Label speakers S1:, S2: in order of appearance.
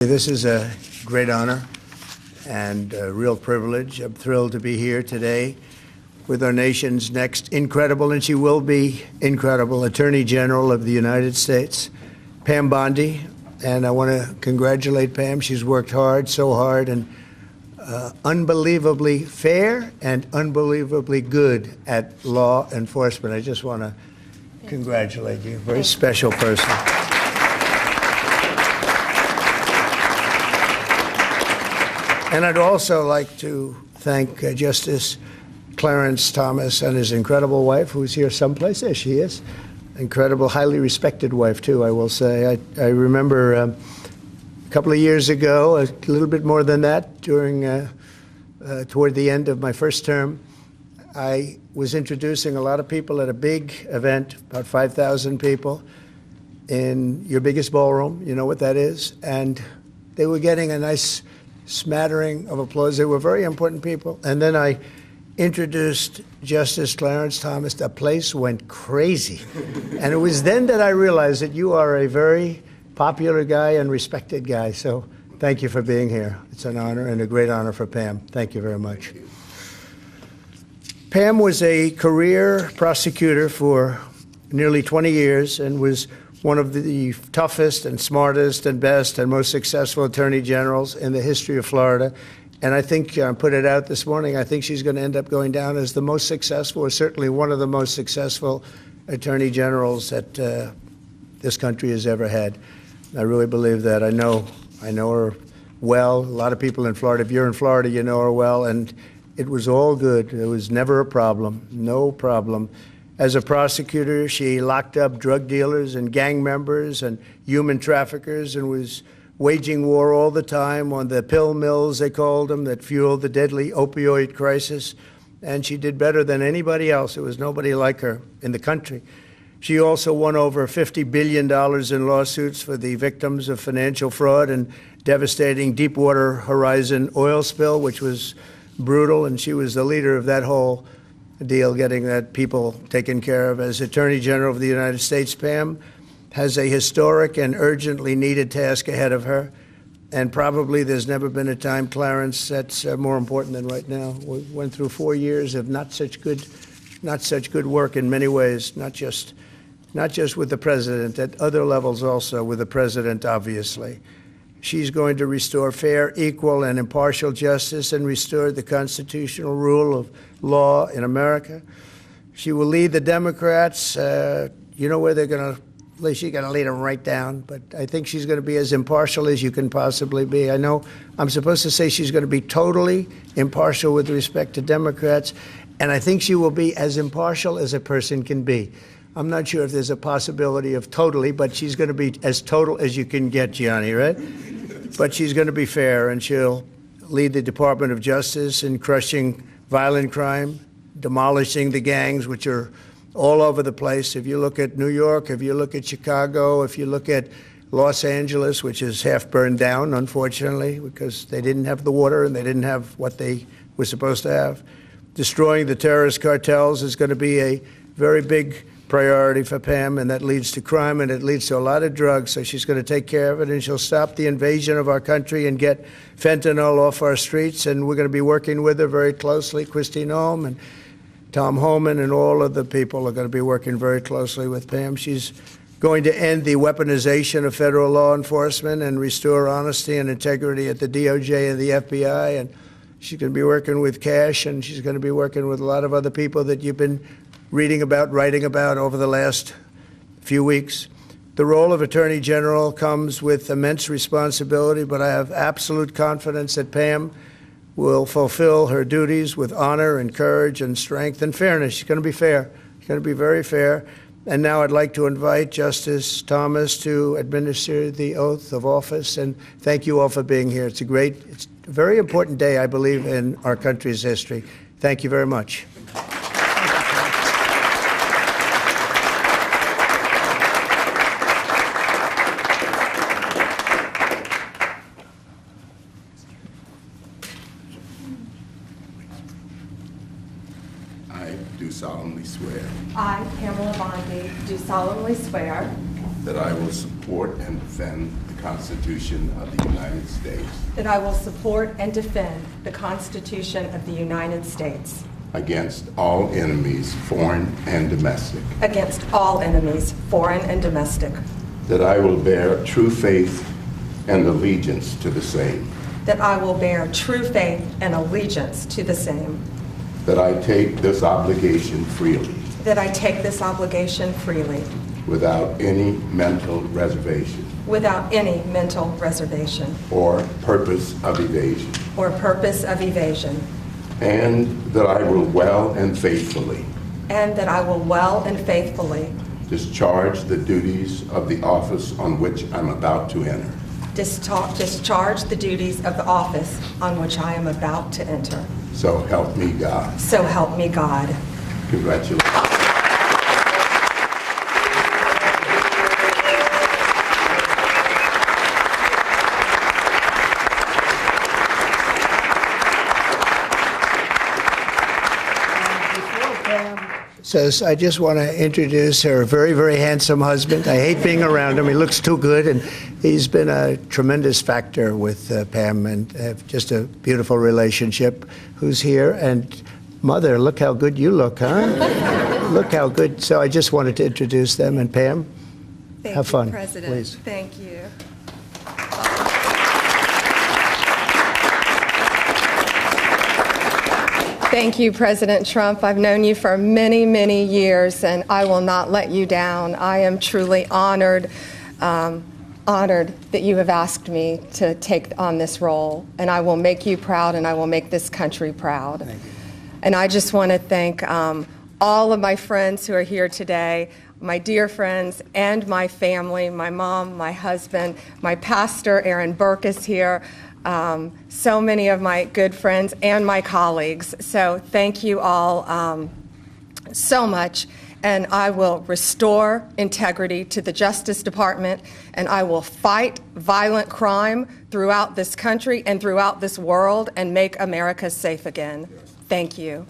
S1: This is a great honor and a real privilege. I'm thrilled to be here today with our nation's next incredible, and she will be incredible, Attorney General of the United States, Pam Bondi. And I want to congratulate Pam. She's worked hard, so hard, and unbelievably fair and unbelievably good at law enforcement. I just want to congratulate you. Very special person. And I'd also like to thank Justice Clarence Thomas and his incredible wife, who's here someplace. There she is. Incredible, highly respected wife, too, I will say. I remember a couple of years ago, a little bit more than that, toward the end of my first term, I was introducing a lot of people at a big event, about 5,000 people, in your biggest ballroom. You know what that is? And they were getting a nice smattering of applause. They were very important people. And then I introduced Justice Clarence Thomas. The place went crazy. And it was then that I realized that you are a very popular guy and respected guy. So thank you for being here. It's an honor and a great honor for Pam. Thank you very much. Pam was a career prosecutor for nearly 20 years and was one of the toughest and smartest and best and most successful attorney generals in the history of Florida. And I think, I put it out this morning, I think she's going to end up going down as the most successful, or certainly one of the most successful attorney generals that this country has ever had. I really believe that. I know her well. A lot of people in Florida, if you're in Florida, you know her well. And it was all good. It was never a problem, no problem. As a prosecutor, she locked up drug dealers and gang members and human traffickers and was waging war all the time on the pill mills, they called them, that fueled the deadly opioid crisis. And she did better than anybody else. There was nobody like her in the country. She also won over $50 billion in lawsuits for the victims of financial fraud and devastating Deepwater Horizon oil spill, which was brutal. And she was the leader of that whole deal, getting that people taken care of. As Attorney General of the United States, Pam has a historic and urgently needed task ahead of her. And probably there's never been a time, Clarence, that's more important than right now. We went through 4 years of not such good work in many ways, not just with the president, at other levels also with the president, obviously. She's going to restore fair, equal, and impartial justice and restore the constitutional rule of law in America. She will lead the Democrats. You know where they're going to, at least she's going to lead them right down. But I think she's going to be as impartial as you can possibly be. I know I'm supposed to say she's going to be totally impartial with respect to Democrats. And I think she will be as impartial as a person can be. I'm not sure if there's a possibility of totally, but she's going to be as total as you can get, Gianni, right? But she's going to be fair, and she'll lead the Department of Justice in crushing violent crime, demolishing the gangs, which are all over the place. If you look at New York, if you look at Chicago, if you look at Los Angeles, which is half burned down, unfortunately, because they didn't have the water and they didn't have what they were supposed to have. Destroying the terrorist cartels is going to be a very big priority for Pam, and that leads to crime, and it leads to a lot of drugs, so she's going to take care of it, and she'll stop the invasion of our country and get fentanyl off our streets, and we're going to be working with her very closely. Christine Holm and Tom Homan and all of the people are going to be working very closely with Pam. She's going to end the weaponization of federal law enforcement and restore honesty and integrity at the DOJ and the FBI, and she's going to be working with Cash, and she's going to be working with a lot of other people that you've been reading about, writing about over the last few weeks. The role of Attorney General comes with immense responsibility, but I have absolute confidence that Pam will fulfill her duties with honor and courage and strength and fairness. She's going to be fair. She's going to be very fair. And now I'd like to invite Justice Thomas to administer the oath of office. And thank you all for being here. It's a very important day, I believe, in our country's history. Thank you very much.
S2: I do solemnly swear
S3: I, Pamela Bondi, do solemnly swear
S2: that I will support and defend the Constitution of the United States
S3: that I will support and defend the Constitution of the United States
S2: against all enemies, foreign and domestic,
S3: against all enemies, foreign and domestic,
S2: that I will bear true faith and allegiance to the same,
S3: that I will bear true faith and allegiance to the same,
S2: that I take this obligation freely
S3: that I take this obligation freely
S2: without any mental reservation
S3: without any mental reservation
S2: or purpose of evasion, and that I will well and faithfully discharge the duties of the office on which I'm about to enter.
S3: Discharge the duties of the office on which I am about to enter.
S2: So help me God.
S3: So help me God.
S2: Congratulations.
S1: Says, I just want to introduce her very, very handsome husband. I hate being around him. He looks too good, and he's been a tremendous factor with Pam, and just a beautiful relationship. Who's here? And Mother, look how good you look, huh? Look how good. So I just wanted to introduce them. And Pam, have fun,
S3: Thank you, President.
S1: please.
S3: Thank you. Thank you, President Trump. I've known you for many, many years, and I will not let you down. I am truly honored that you have asked me to take on this role, and I will make you proud, and I will make this country proud.
S1: Thank you.
S3: And I just want to thank all of my friends who are here today, my dear friends and my family, my mom, my husband, my pastor, Aaron Burke, is here. So many of my good friends and my colleagues. So thank you all so much. And I will restore integrity to the Justice Department, and I will fight violent crime throughout this country and throughout this world and make America safe again. Thank you.